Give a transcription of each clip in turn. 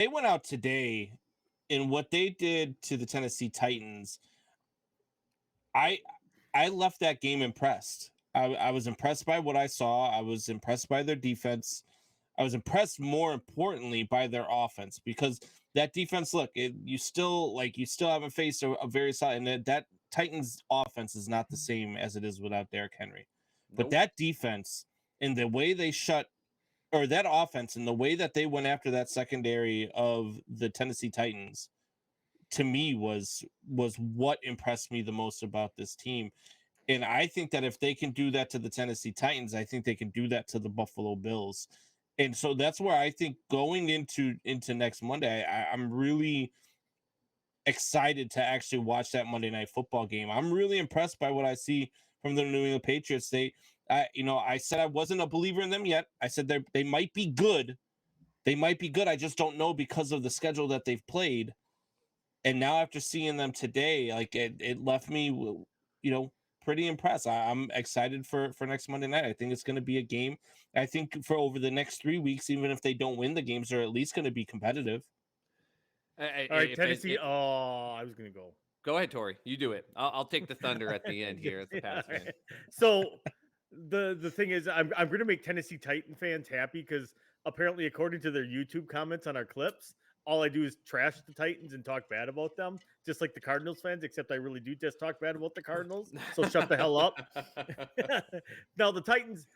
they went out today and what they did to the Tennessee Titans, I left that game impressed. I was impressed by what I saw. I was impressed by their defense. I was impressed more importantly by their offense because that defense, look, you still haven't faced a very solid, and that Titans offense is not the same as it is without Derrick Henry. But Nope. that defense and the way they that offense and the way that they went after that secondary of the Tennessee Titans, to me was what impressed me the most about this team. And I think that if they can do that to the Tennessee Titans, I think they can do that to the Buffalo Bills. And so that's where I think going into next Monday, I'm really excited to actually watch that Monday Night Football game. I'm really impressed by what I see from the New England Patriots. I said I wasn't a believer in them yet. I said they might be good. They might be good. I just don't know because of the schedule that they've played. And now after seeing them today, like it left me, pretty impressed. I'm excited for next Monday night. I think it's going to be a game. I think for over the next 3 weeks, even if they don't win the games, they're at least going to be competitive. All right, Tennessee. I was going to go. Go ahead, Tori. You do it. I'll take the thunder at the end here as the Pats fan. Right. So the thing is, I'm going to make Tennessee Titan fans happy because apparently, according to their YouTube comments on our clips, all I do is trash the Titans and talk bad about them, just like the Cardinals fans, except I really do just talk bad about the Cardinals. So shut the hell up. Now, the Titans,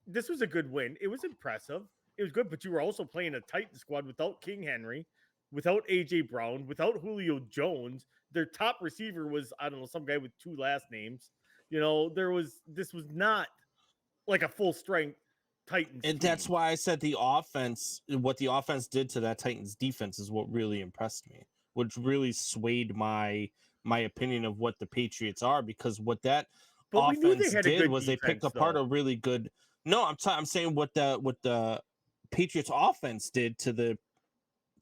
this was a good win. It was impressive. It was good, but you were also playing a Titan squad without King Henry, without A.J. Brown, without Julio Jones. Their top receiver was, I don't know, some guy with 2 last names. This was not like a full strength Titans and team. That's why I said what the offense did to that Titans defense is what really impressed me, which really swayed my opinion of what the Patriots are, because what that offense did was they picked apart a really good. No, I'm saying what the Patriots offense did to the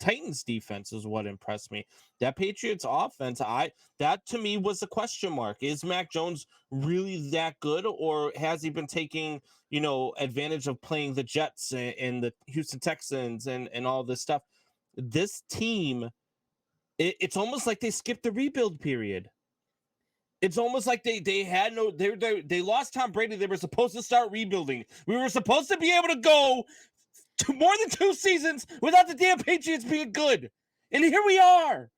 Titans defense is what impressed me. That Patriots offense, that to me was a question mark. Is Mac Jones really that good, or has he been taking, advantage of playing the Jets and the Houston Texans and all this stuff? This team, it's almost like they skipped the rebuild period. It's almost like they lost Tom Brady. They were supposed to start rebuilding. We were supposed to be able to go to more than 2 seasons without the damn Patriots being good. And here we are.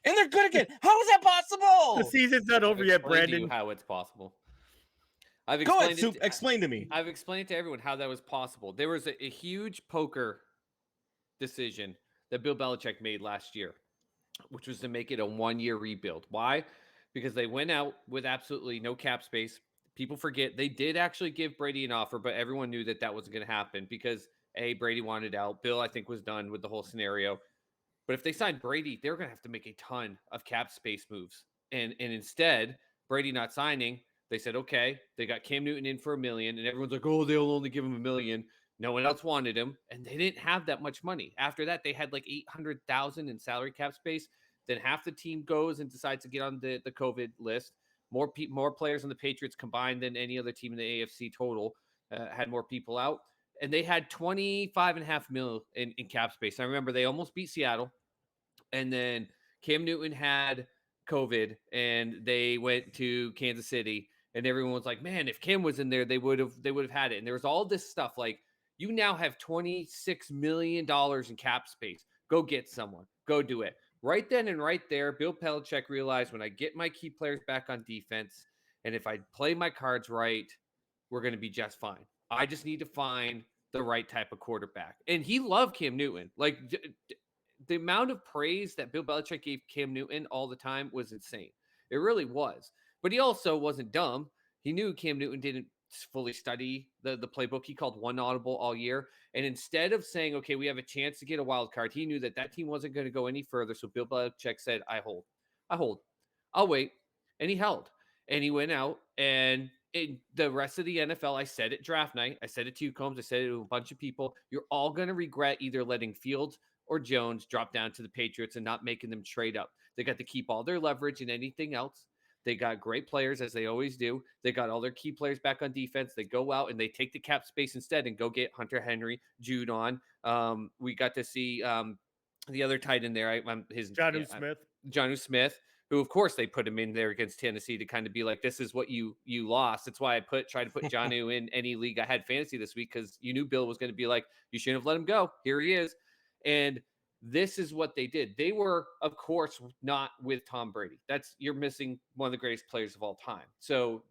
And they're good again. How is that possible? The season's not over yet, Brandon. How it's possible. Explain to me. I've explained to everyone how that was possible. There was a huge poker decision that Bill Belichick made last year, which was to make it a 1-year rebuild. Why? Because they went out with absolutely no cap space. People forget they did actually give Brady an offer, but everyone knew that wasn't going to happen because Brady wanted out. Bill, I think, was done with the whole scenario. But if they signed Brady, they're going to have to make a ton of cap space moves. And instead, Brady not signing, they said, okay, they got Cam Newton in for $1 million. And everyone's like, oh, they'll only give him $1 million. No one else wanted him. And they didn't have that much money. After that, they had like $800,000 in salary cap space. Then half the team goes and decides to get on the COVID list. More players on the Patriots combined than any other team in the AFC total had more people out. And they had $25.5 million in cap space. I remember they almost beat Seattle. And then Cam Newton had COVID and they went to Kansas City. And everyone was like, man, if Cam was in there, they would have had it. And there was all this stuff like, you now have $26 million in cap space. Go get someone. Go do it. Right then and right there, Bill Belichick realized when I get my key players back on defense, and if I play my cards right, we're going to be just fine. I just need to find the right type of quarterback. And he loved Cam Newton. Like, the amount of praise that Bill Belichick gave Cam Newton all the time was insane. It really was. But he also wasn't dumb. He knew Cam Newton didn't fully study the playbook. He called one audible all year. And instead of saying, okay, we have a chance to get a wild card, he knew that team wasn't going to go any further. So Bill Belichick said, I hold. I'll wait. And he held. And he went out. And in the rest of the NFL, I said it draft night. I said it to you, Combs. I said it to a bunch of people. You're all going to regret either letting Fields or Jones drop down to the Patriots and not making them trade up. They got to keep all their leverage and anything else. They got great players, as they always do. They got all their key players back on defense. They go out and they take the cap space instead and go get Hunter Henry, Judon, We got to see the other tight end there. His John Smith. Jonnu Smith, who of course they put him in there against Tennessee to kind of be like, this is what you lost. That's why I tried to put Jonnu in any league I had fantasy this week, because you knew Bill was going to be like, you shouldn't have let him go. Here he is. And this is what they did. They were, of course, not with Tom Brady. You're missing one of the greatest players of all time. So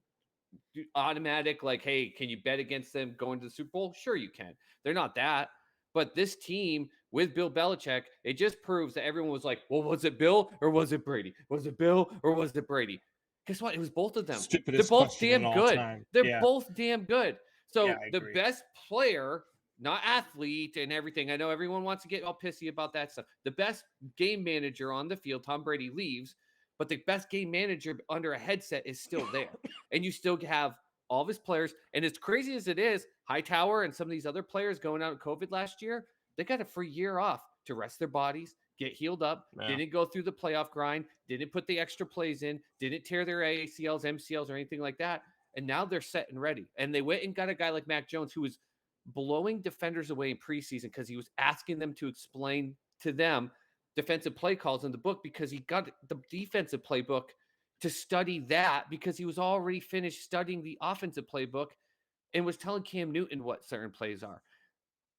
automatic, like, hey, can you bet against them going to the Super Bowl? Sure, you can. They're not that. But this team with Bill Belichick, it just proves that everyone was like, well, was it Bill or was it Brady? Was it Bill or was it Brady? Guess what? It was both of them. Stupidest They're both question damn in all good. time. They're Yeah. both damn good. So Yeah, I the agree. best player, not athlete and everything. I know everyone wants to get all pissy about that stuff. The best game manager on the field, Tom Brady, leaves, but the best game manager under a headset is still there. And you still have all of his players. And as crazy as it is, Hightower and some of these other players going out of COVID last year, they got a free year off to rest their bodies, get healed up, Yeah. didn't go through the playoff grind, didn't put the extra plays in, didn't tear their ACLs, MCLs, or anything like that. And now they're set and ready. And they went and got a guy like Mac Jones, who was blowing defenders away in preseason because he was asking them to explain to them defensive play calls in the book, because he got the defensive playbook to study that because he was already finished studying the offensive playbook and was telling Cam Newton what certain plays are.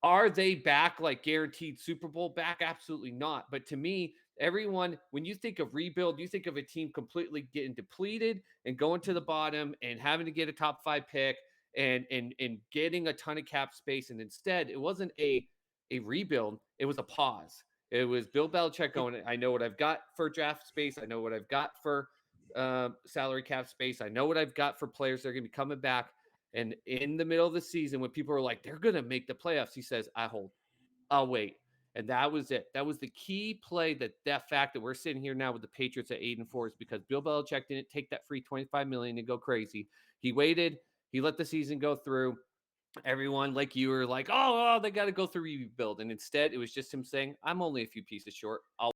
Are they back, like guaranteed Super Bowl back? Absolutely not. But to me, everyone, when you think of rebuild, you think of a team completely getting depleted and going to the bottom and having to get a top 5 pick and getting a ton of cap space. And instead, it wasn't a rebuild, it was a pause. It was Bill Belichick going, I know what I've got for draft space. I know what I've got for salary cap space. I know what I've got for players that are going to be coming back. And in the middle of the season, when people are like, they're going to make the playoffs, he says, I'll wait. And that was it. That was the key play. That fact that we're sitting here now with the Patriots at 8-4 is because Bill Belichick didn't take that free $25 million and go crazy. He waited. He let the season go through. Everyone, like you, were like, oh, they got to go through rebuild. And instead, it was just him saying, I'm only a few pieces short. I'll